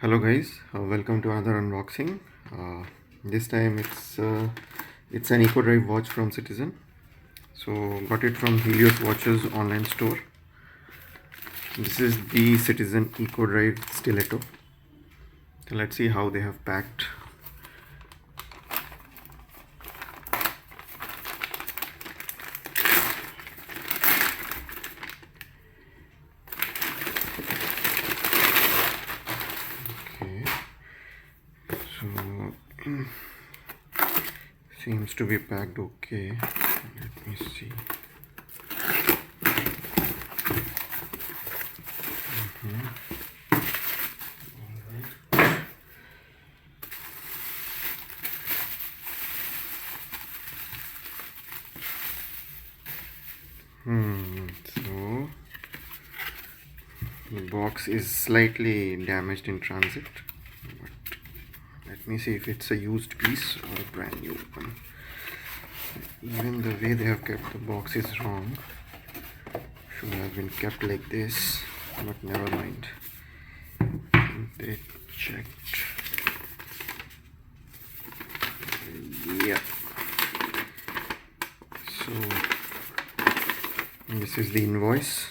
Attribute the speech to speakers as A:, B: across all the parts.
A: Hello guys, welcome to another unboxing. This time it's an Eco Drive watch from Citizen. So got it from Helios Watches online store. This is the Citizen Eco Drive Stiletto. So let's see how they have packed. So seems to be packed okay. Let me see. So the box is slightly damaged in transit, but let me see if it's a used piece or a brand new one. Even the way they have kept the box is wrong. Should have been kept like this, but never mind. They checked. Yeah. So this is the invoice.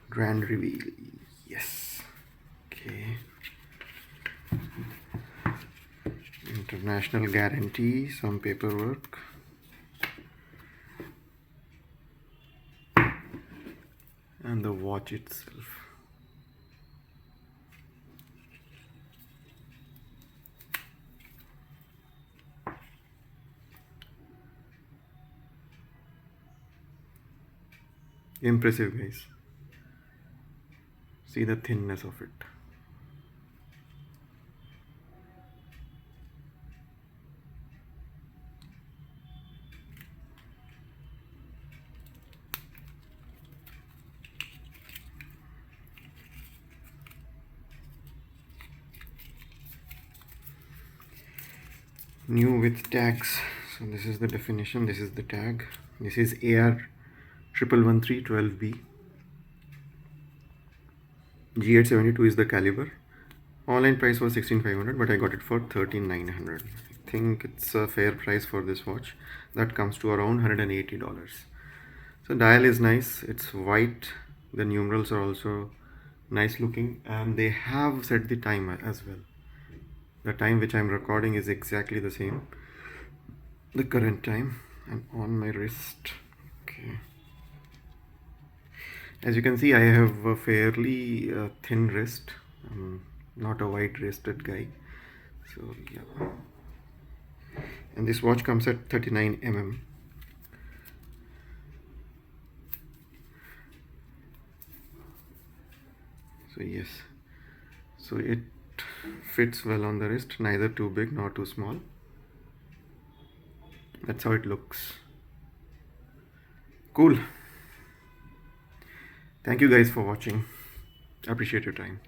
A: Grand reveal. Yes. Okay. International guarantee, some paperwork. And the watch itself. Impressive, guys. See the thinness of it. New with tags. So this is the definition, this is the tag. This is A1113-12B. G872 is the caliber. Online price was 16,500, but I got it for 13,900. I think it's a fair price for this watch. That comes to around $180. So dial is nice, it's white. The numerals are also nice looking, and they have set the time as well. The time which I'm recording is exactly the same, the current time, and on my wrist. Okay, as you can see, I have a fairly thin wrist. I'm not a wide wristed guy, so yeah. And this watch comes at 39 mm. So yes, so it fits well on the wrist, neither too big nor too small. That's how it looks. Cool. Thank you guys for watching. Appreciate your time.